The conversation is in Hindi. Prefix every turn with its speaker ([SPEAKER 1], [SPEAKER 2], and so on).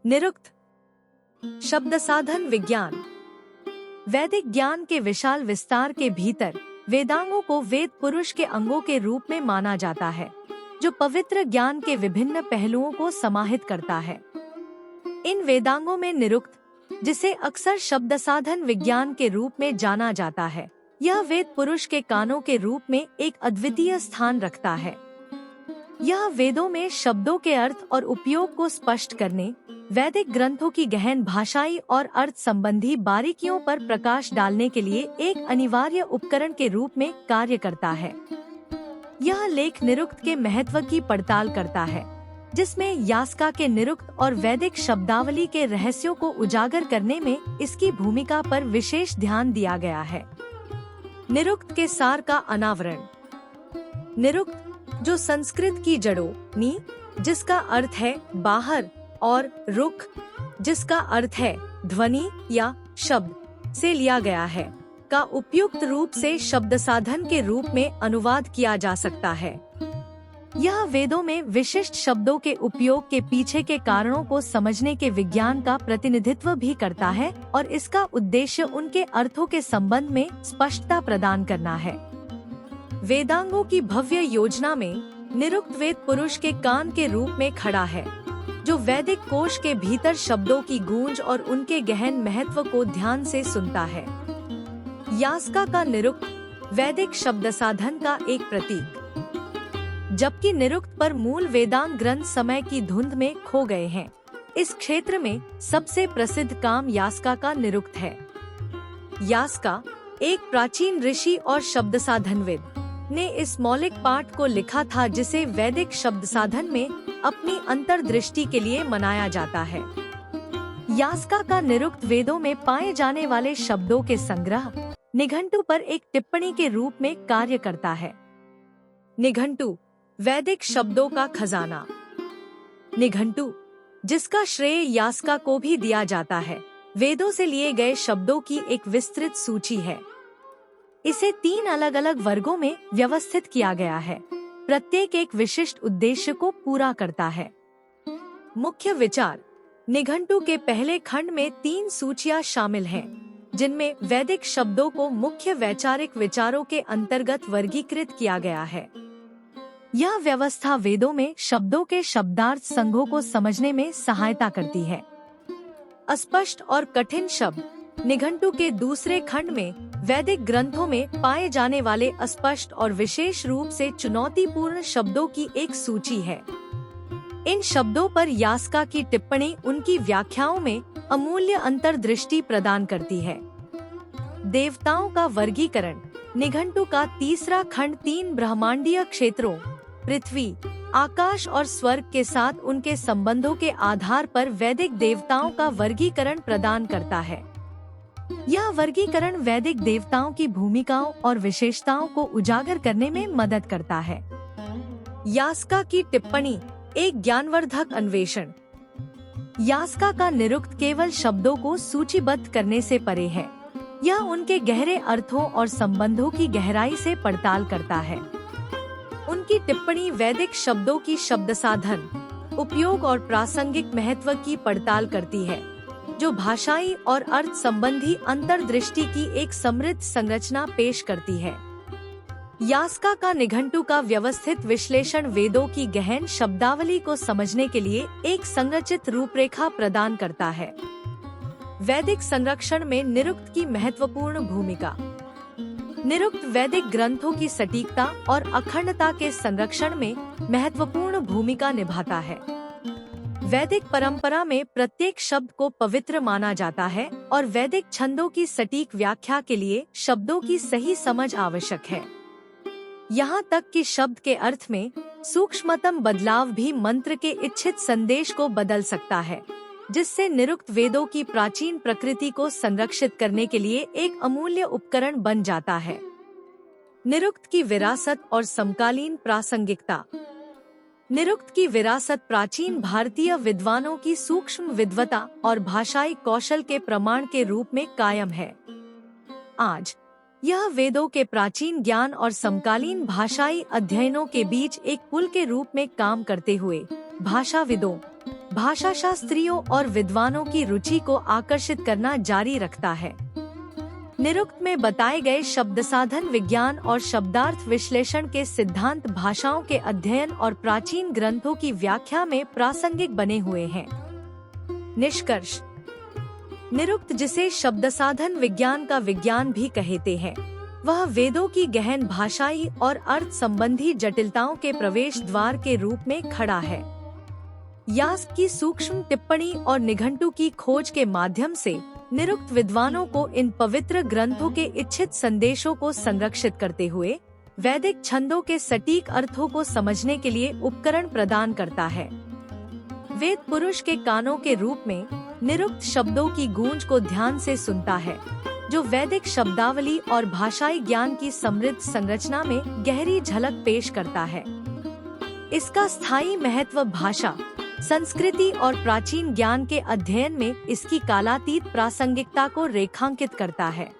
[SPEAKER 1] निरुक्त शब्द साधन विज्ञान। वैदिक ज्ञान के विशाल विस्तार के भीतर वेदांगों को वेद पुरुष के अंगों के रूप में माना जाता है, जो पवित्र ज्ञान के विभिन्न पहलुओं को समाहित करता है। इन वेदांगों में निरुक्त, जिसे अक्सर शब्द साधन विज्ञान के रूप में जाना जाता है, यह वेद पुरुष के कानों के रूप में एक अद्वितीय स्थान रखता है। यह वेदों में शब्दों के अर्थ और उपयोग को स्पष्ट करने, वैदिक ग्रंथों की गहन भाषाई और अर्थ संबंधी बारीकियों पर प्रकाश डालने के लिए एक अनिवार्य उपकरण के रूप में कार्य करता है। यह लेख निरुक्त के महत्व की पड़ताल करता है, जिसमें यास्का के निरुक्त और वैदिक शब्दावली के रहस्यों को उजागर करने में इसकी भूमिका पर विशेष ध्यान दिया गया है। निरुक्त के सार का अनावरण। निरुक्त, जो संस्कृत की जड़ों नी, जिसका अर्थ है बाहर, और रुख, जिसका अर्थ है ध्वनि या शब्द, से लिया गया है, का उपयुक्त रूप से शब्द साधन के रूप में अनुवाद किया जा सकता है। यह वेदों में विशिष्ट शब्दों के उपयोग के पीछे के कारणों को समझने के विज्ञान का प्रतिनिधित्व भी करता है और इसका उद्देश्य उनके अर्थों के संबंध में स्पष्टता प्रदान करना है। वेदांगों की भव्य योजना में निरुक्त वेद पुरुष के कान के रूप में खड़ा है, जो वैदिक कोश के भीतर शब्दों की गूंज और उनके गहन महत्व को ध्यान से सुनता है। यास्का का निरुक्त वैदिक शब्द साधन का एक प्रतीक, जबकि निरुक्त पर मूल वेदांग ग्रंथ समय की धुंध में खो गए हैं। इस क्षेत्र में सबसे प्रसिद्ध काम यास्का का निरुक्त है। यास्का, एक प्राचीन ऋषि और शब्द साधनविद, ने इस मौलिक पाठ को लिखा था, जिसे वैदिक शब्द साधन में अपनी अंतर्दृष्टि के लिए मनाया जाता है। यास्का का निरुक्त वेदों में पाए जाने वाले शब्दों के संग्रह निघंटु पर एक टिप्पणी के रूप में कार्य करता है। निघंटु, वैदिक शब्दों का खजाना। निघंटु, जिसका श्रेय यास्का को भी दिया जाता है, वेदों से लिए गए शब्दों की एक विस्तृत सूची है। इसे 3 अलग अलग वर्गों में व्यवस्थित किया गया है, प्रत्येक एक विशिष्ट उद्देश्य को पूरा करता है। मुख्य विचार। निघंटु के पहले खंड में 3 सूचियां शामिल हैं, जिनमें वैदिक शब्दों को मुख्य वैचारिक विचारों के अंतर्गत वर्गीकृत किया गया है। यह व्यवस्था वेदों में शब्दों के शब्दार्थ संघों को समझने में सहायता करती है। अस्पष्ट और कठिन शब्द। निघंटु के दूसरे खंड में वैदिक ग्रंथों में पाए जाने वाले अस्पष्ट और विशेष रूप से चुनौतीपूर्ण शब्दों की एक सूची है। इन शब्दों पर यास्का की टिप्पणी उनकी व्याख्याओं में अमूल्य अंतर्दृष्टि प्रदान करती है। देवताओं का वर्गीकरण। निघंटु का तीसरा खंड 3 ब्रह्मांडीय क्षेत्रों, पृथ्वी, आकाश और स्वर्ग के साथ उनके संबंधों के आधार पर वैदिक देवताओं का वर्गीकरण प्रदान करता है। यह वर्गीकरण वैदिक देवताओं की भूमिकाओं और विशेषताओं को उजागर करने में मदद करता है। यास्का की टिप्पणी, एक ज्ञानवर्धक अन्वेषण। यास्का का निरुक्त केवल शब्दों को सूचीबद्ध करने से परे है। यह उनके गहरे अर्थों और संबंधों की गहराई से पड़ताल करता है। उनकी टिप्पणी वैदिक शब्दों की शब्द साधन, उपयोग और प्रासंगिक महत्व की पड़ताल करती है, जो भाषाई और अर्थ संबंधी अंतर्दृष्टि की एक समृद्ध संरचना पेश करती है। यास्का का निघंटु का व्यवस्थित विश्लेषण वेदों की गहन शब्दावली को समझने के लिए एक संरचित रूपरेखा प्रदान करता है। वैदिक संरक्षण में निरुक्त की महत्वपूर्ण भूमिका। निरुक्त वैदिक ग्रंथों की सटीकता और अखंडता के संरक्षण में महत्वपूर्ण भूमिका निभाता है। वैदिक परंपरा में प्रत्येक शब्द को पवित्र माना जाता है और वैदिक छंदों की सटीक व्याख्या के लिए शब्दों की सही समझ आवश्यक है। यहाँ तक कि शब्द के अर्थ में सूक्ष्मतम बदलाव भी मंत्र के इच्छित संदेश को बदल सकता है, जिससे निरुक्त वेदों की प्राचीन प्रकृति को संरक्षित करने के लिए एक अमूल्य उपकरण बन जाता है। निरुक्त की विरासत और समकालीन प्रासंगिकता। निरुक्त की विरासत प्राचीन भारतीय विद्वानों की सूक्ष्म विद्वता और भाषाई कौशल के प्रमाण के रूप में कायम है। आज यह वेदों के प्राचीन ज्ञान और समकालीन भाषाई अध्ययनों के बीच एक पुल के रूप में काम करते हुए भाषाविदों, भाषाशास्त्रियों और विद्वानों की रुचि को आकर्षित करना जारी रखता है। निरुक्त में बताए गए शब्द साधन विज्ञान और शब्दार्थ विश्लेषण के सिद्धांत भाषाओं के अध्ययन और प्राचीन ग्रंथों की व्याख्या में प्रासंगिक बने हुए हैं। निष्कर्ष: निरुक्त, जिसे शब्द साधन विज्ञान का विज्ञान भी कहते हैं, वह वेदों की गहन भाषाई और अर्थ संबंधी जटिलताओं के प्रवेश द्वार के रूप में खड़ा है। यास्क की सूक्ष्म टिप्पणी और निघंटु की खोज के माध्यम से निरुक्त विद्वानों को इन पवित्र ग्रंथों के इच्छित संदेशों को संरक्षित करते हुए वैदिक छंदों के सटीक अर्थों को समझने के लिए उपकरण प्रदान करता है। वेद पुरुष के कानों के रूप में निरुक्त शब्दों की गूंज को ध्यान से सुनता है, जो वैदिक शब्दावली और भाषाई ज्ञान की समृद्ध संरचना में गहरी झलक पेश करता है। इसका स्थायी महत्व भाषा, संस्कृति और प्राचीन ज्ञान के अध्ययन में इसकी कालातीत प्रासंगिकता को रेखांकित करता है।